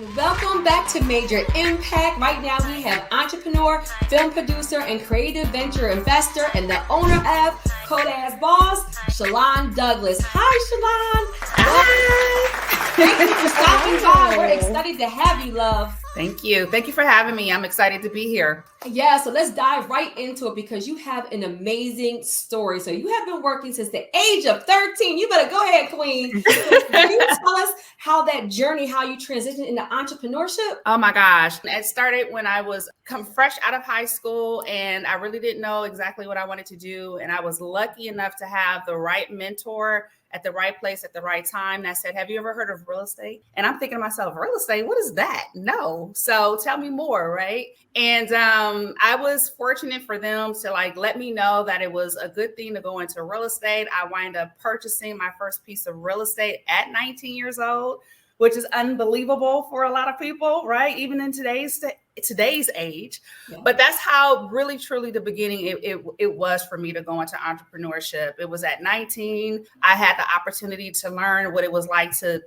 And welcome back to Major Impact. Right now we have entrepreneur, film producer, and creative venture investor, and the owner of CodeAzzBoss, Shelon Douglas. Hi, Shelon. Hi. Thank you for stopping by. We're excited to have you, love. Thank you. Thank you for having me. I'm excited to be here. Yeah, so let's dive right into it because you have an amazing story. So you have been working since the age of 13. You better go ahead, Queen. Can you tell us how that journey, how you transitioned into entrepreneurship? Oh my gosh. It started when I was come fresh out of high school and I really didn't know exactly what I wanted to do. And I was lucky enough to have the right mentor at the right place at the right time. And I said, have you ever heard of real estate? And I'm thinking to myself, real estate, what is that? No. So tell me more, right? And I was fortunate for them to let me know that it was a good thing to go into real estate. I wind up purchasing my first piece of real estate at 19 years old, which is unbelievable for a lot of people, right? Even in today's age. Yeah. But that's how really, truly the beginning it was for me to go into entrepreneurship. It was at 19. I had the opportunity to learn what it was like to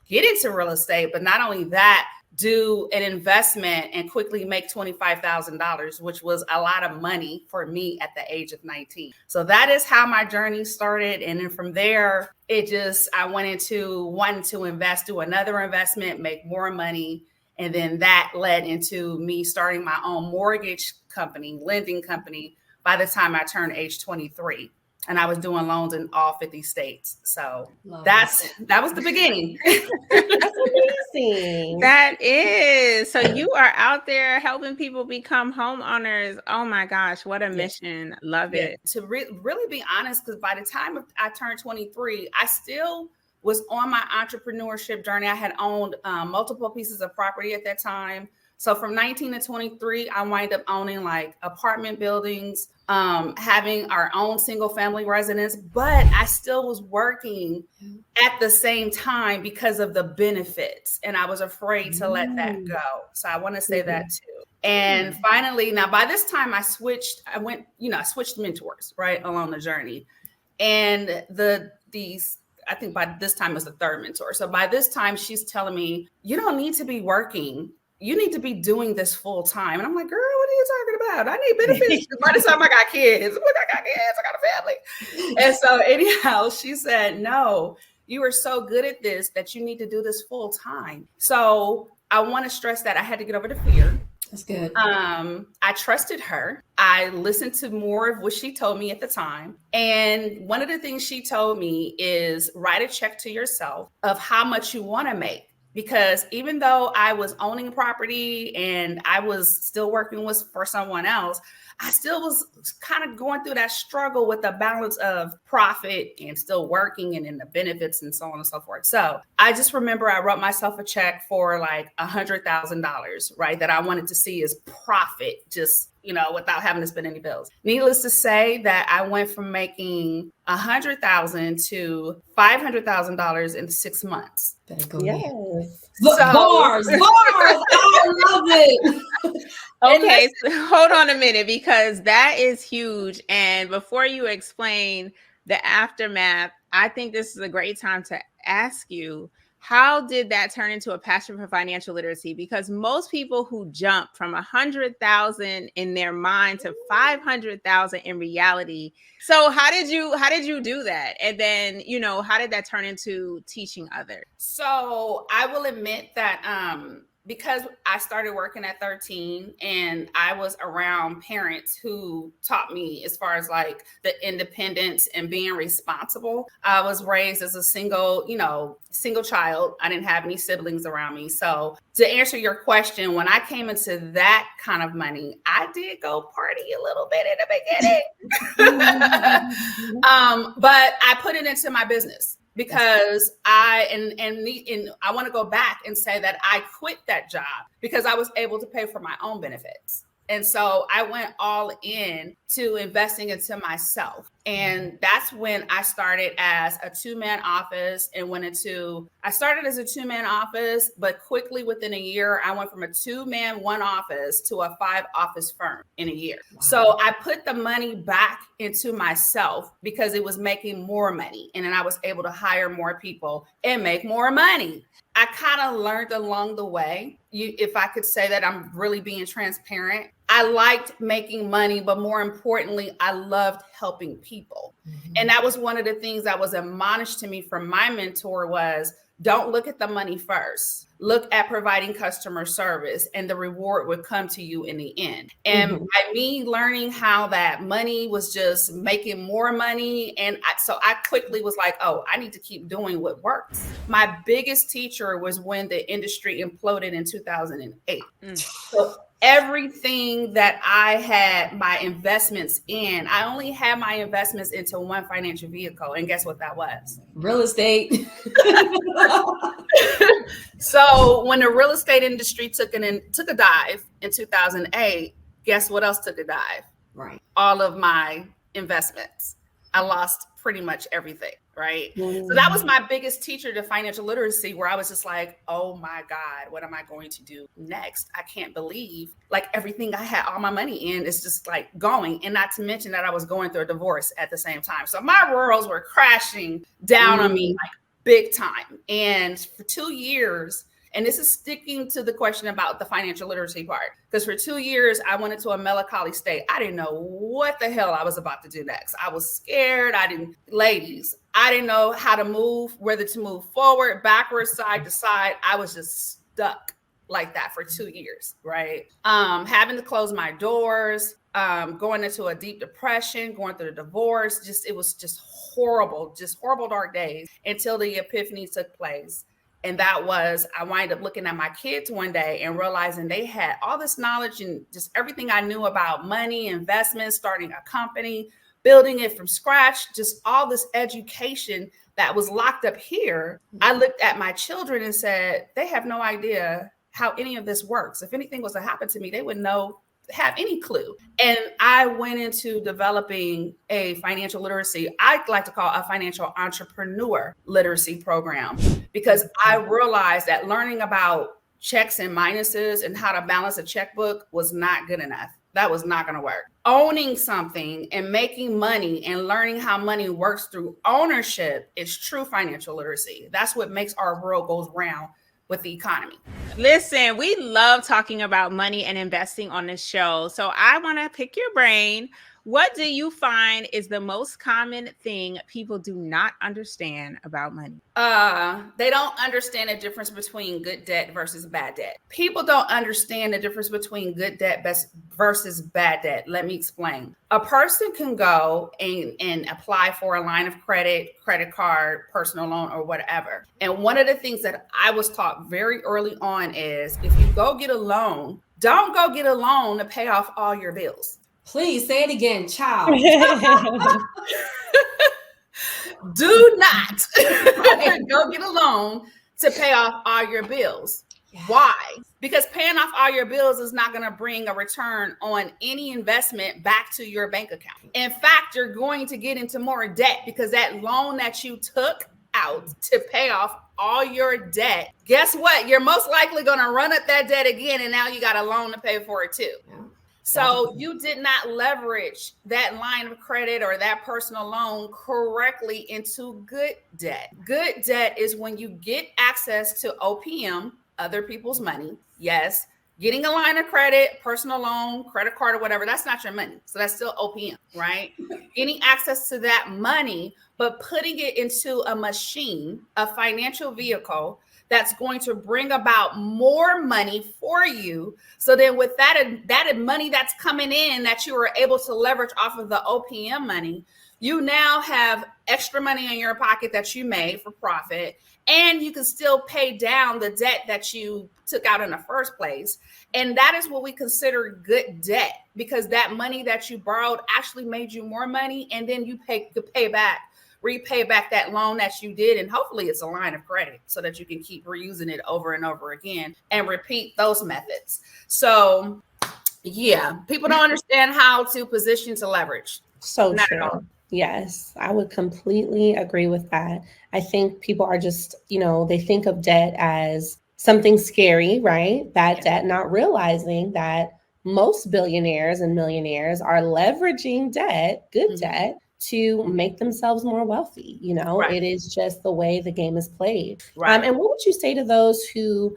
get into real estate. But not only that, do an investment and quickly make $25,000, which was a lot of money for me at the age of 19. So that is how my journey started. And then from there, I went into wanting to invest, do another investment, make more money. And then that led into me starting my own mortgage company, lending company, by the time I turned age 23. And I was doing loans in all 50 states. So that was the beginning. That's amazing. That is. So you are out there helping people become homeowners. Oh my gosh, what a mission. Love it. To really be honest, because by the time I turned 23, I still was on my entrepreneurship journey. I had owned multiple pieces of property at that time. So from 19 to 23, I wind up owning apartment buildings, having our own single family residence, but I still was working at the same time because of the benefits. And I was afraid to let that go. So I want to say that too. And finally, now by this time I switched mentors right along the journey. And I think by this time it was the third mentor. So by this time she's telling me, you don't need to be working. You need to be doing this full time. And I'm like, girl, what are you talking about? I need benefits. By the time I got kids, I got a family. And so anyhow, she said, no, you are so good at this that you need to do this full time. So I want to stress that I had to get over the fear. That's good. I trusted her. I listened to more of what she told me at the time. And one of the things she told me is write a check to yourself of how much you want to make. Because even though I was owning property and I was still working for someone else, I still was kind of going through that struggle with the balance of profit and still working and then the benefits and so on and so forth. So I just remember I wrote myself a check for $100,000, right? That I wanted to see as profit, just, without having to spend any bills. Needless to say that I went from making $100,000 to $500,000 in 6 months. Yes. Bars. I love it. Okay, so hold on a minute, because that is huge. And before you explain the aftermath, I think this is a great time to ask you, how did that turn into a passion for financial literacy? Because most people who jump from 100,000 in their mind to 500,000 in reality. So how did you do that? And then, how did that turn into teaching others? So I will admit that, because I started working at 13 and I was around parents who taught me as far as the independence and being responsible. I was raised as a single child. I didn't have any siblings around me. So to answer your question, when I came into that kind of money, I did go party a little bit in the beginning, but I put it into my business. Because I want to go back and say that I quit that job because I was able to pay for my own benefits. And so I went all in to investing into myself. And that's when I started as a 2-man office and I started as a 2-man office, but quickly within a year, I went from a 2-man, 1 office to a 5-office firm in a year. Wow. So I put the money back into myself because it was making more money. And then I was able to hire more people and make more money. I kind of learned along the way, if I could say that I'm really being transparent, I liked making money, but more importantly, I loved helping people. Mm-hmm. And that was one of the things that was admonished to me from my mentor was, don't look at the money first. Look at providing customer service and the reward would come to you in the end. And by me learning how that money was just making more money. And so I quickly was like, oh, I need to keep doing what works. My biggest teacher was when the industry imploded in 2008. So everything that I had my investments in, I only had my investments into one financial vehicle. And guess what that was? Real estate. So when the real estate industry took a dive in 2008, guess what else took a dive? Right. All of my investments. I lost pretty much everything. Right. So that was my biggest teacher to financial literacy, where I was just like, oh my God, what am I going to do next? I can't believe like everything I had all my money in is just like going. And not to mention that I was going through a divorce at the same time. So my worlds were crashing down on me like big time. And for 2 years, and this is sticking to the question about the financial literacy part, because for 2 years, I went into a melancholy state. I didn't know what the hell I was about to do next. I was scared. I didn't know how to move, whether to move forward, backwards, side to side. I was just stuck like that for 2 years, right? Having to close my doors, going into a deep depression, going through a divorce. It was just horrible dark days until the epiphany took place. And that was, I wind up looking at my kids one day and realizing they had all this knowledge and just everything I knew about money, investments, starting a company, building it from scratch, just all this education that was locked up here. I looked at my children and said, they have no idea how any of this works. If anything was to happen to me, they wouldn't have any clue. And I went into developing a financial literacy, I like to call a financial entrepreneur literacy program, because I realized that learning about checks and minuses and how to balance a checkbook was not good enough. That was not going to work. Owning something and making money and learning how money works through ownership is true financial literacy. That's what makes our world goes round with the economy. Listen, we love talking about money and investing on this show. So I want to pick your brain. What do you find is the most common thing people do not understand about money? They don't understand the difference between good debt versus bad debt. People don't understand the difference between good debt versus bad debt. Let me explain. A person can go and apply for a line of credit card, personal loan, or whatever. And one of the things that I was taught very early on is if you go get a loan, don't go get a loan to pay off all your bills. Please say it again, child. Do not go get a loan to pay off all your bills. Yeah. Why? Because paying off all your bills is not going to bring a return on any investment back to your bank account. In fact, you're going to get into more debt because that loan that you took out to pay off all your debt, guess what? You're most likely going to run up that debt again, and now you got a loan to pay for it too. Yeah. So you did not leverage that line of credit or that personal loan correctly into good debt. Good debt is when you get access to OPM, other people's money. Yes, getting a line of credit, personal loan, credit card, or whatever, that's not your money. So that's still OPM, right? Getting access to that money, but putting it into a machine, a financial vehicle that's going to bring about more money for you. So then with that money that's coming in that you were able to leverage off of the OPM money, you now have extra money in your pocket that you made for profit, and you can still pay down the debt that you took out in the first place. And that is what we consider good debt, because that money that you borrowed actually made you more money, and then you repay back that loan that you did. And hopefully it's a line of credit so that you can keep reusing it over and over again and repeat those methods. So yeah, people don't understand how to position to leverage. So Not true. at all. Yes, I would completely agree with that. I think people are just, they think of debt as something scary, right? Bad Yeah. debt, not realizing that most billionaires and millionaires are leveraging debt, good Mhm. debt, to make themselves more wealthy. Right. It is just the way the game is played. Right. And what would you say to those who,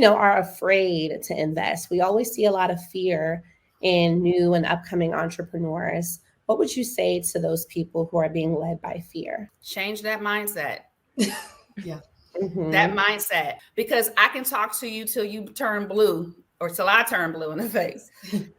are afraid to invest? We always see a lot of fear in new and upcoming entrepreneurs. What would you say to those people who are being led by fear? Change that mindset. Yeah. That Mm-hmm. mindset. Because I can talk to you till you turn blue or till I turn blue in the face.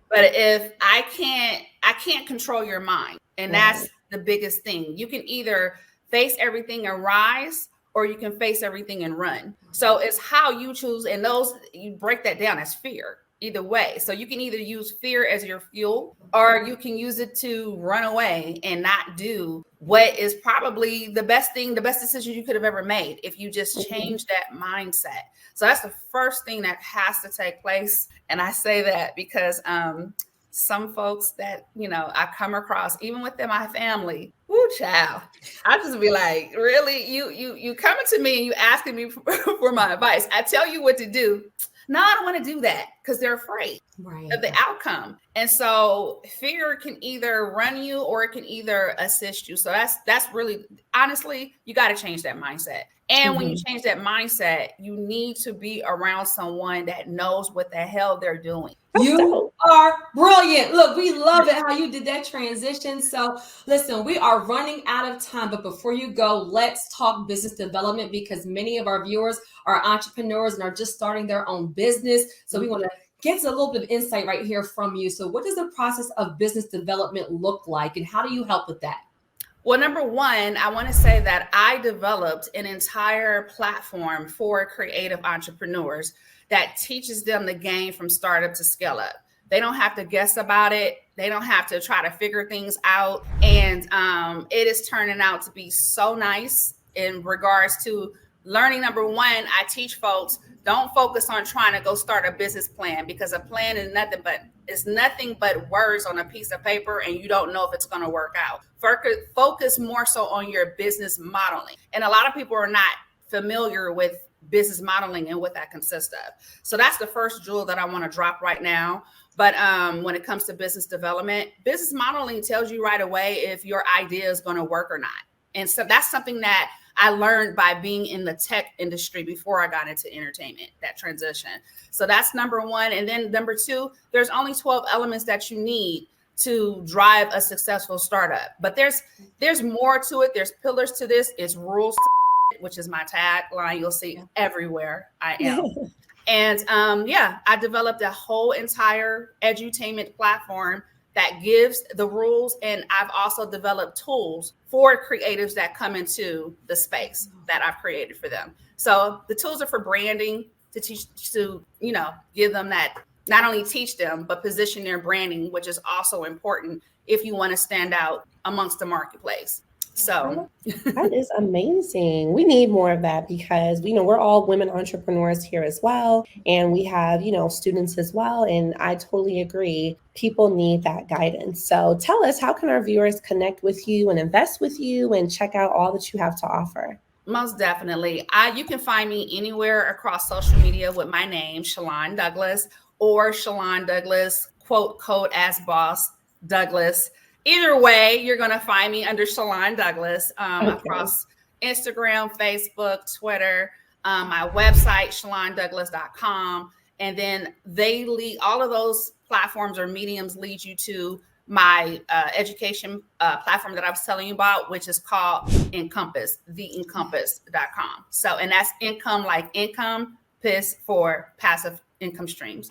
But if I can't control your mind. And Right. that's the biggest thing. You can either face everything and rise, or you can face everything and run. So it's how you choose. And those, you break that down as fear either way. So you can either use fear as your fuel, or you can use it to run away and not do what is probably the best thing, the best decision you could have ever made if you just Mm-hmm. change that mindset. So that's the first thing that has to take place. And I say that because some folks that I come across, even within my family, woo child, I just be like, really, you coming to me and you asking me for my advice. I tell you what to do. No, I don't want to do that, because they're afraid Right. of the outcome. And so fear can either run you or it can either assist you. So that's really, honestly, you got to change that mindset. And when you Mm-hmm. change that mindset, you need to be around someone that knows what the hell they're doing. That's You dope. are brilliant. Look, we love it how you did that transition. So, listen, we are running out of time, but before you go, let's talk business development, because many of our viewers are entrepreneurs and are just starting their own business. So, we want to get a little bit of insight right here from you. So, what does the process of business development look like, and how do you help with that? Well, number one, I want to say that I developed an entire platform for creative entrepreneurs that teaches them the game from startup to scale up. They don't have to guess about it. They don't have to try to figure things out. And it is turning out to be so nice in regards to learning. Number one, I teach folks, don't focus on trying to go start a business plan, because a plan is nothing but words on a piece of paper, and you don't know if it's going to work out. Focus more so on your business modeling. And a lot of people are not familiar with business modeling and what that consists of. So that's the first jewel that I want to drop right now. But when it comes to business development, business modeling tells you right away if your idea is going to work or not. And so that's something that I learned by being in the tech industry before I got into entertainment, that transition. So that's number one. And then number two, there's only 12 elements that you need to drive a successful startup. But there's more to it. There's pillars to this. It's rules to it, which is my tagline. You'll see everywhere I am. And I developed a whole entire edutainment platform that gives the rules. And I've also developed tools for creatives that come into the space that I've created for them. So the tools are for branding, to teach, to, give them that, not only teach them, but position their branding, which is also important if you want to stand out amongst the marketplace. So That is amazing. We need more of that, because we're all women entrepreneurs here as well, and we have students as well, and I totally agree. People need that guidance. So tell us, how can our viewers connect with you and invest with you and check out all that you have to offer? most definitely, you can find me anywhere across social media with my name, Shelon Douglas, or Shelon Douglas, quote, CodeAzzBoss Douglas. Either way, you're going to find me under Shelon Douglas across Instagram, Facebook, Twitter, my website, shelondouglas.com. And then all of those platforms or mediums lead you to my education platform that I was telling you about, which is called Encompass, theencompass.com. So, and that's income, like income, piss for passive income streams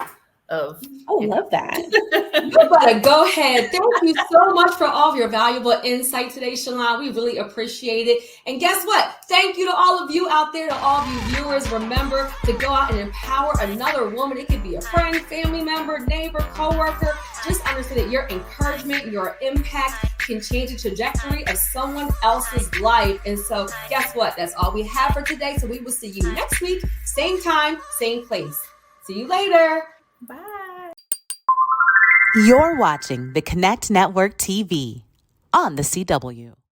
of. Love that. You better go ahead. Thank you so much for all of your valuable insight today, Shelon. We really appreciate it. And guess what? Thank you to all of you out there, to all of you viewers. Remember to go out and empower another woman. It could be a friend, family member, neighbor, coworker. Just understand that your encouragement, your impact can change the trajectory of someone else's life. And so guess what? That's all we have for today. So we will see you next week, same time, same place. See you later. Bye. You're watching the Connect Network TV. on the CW.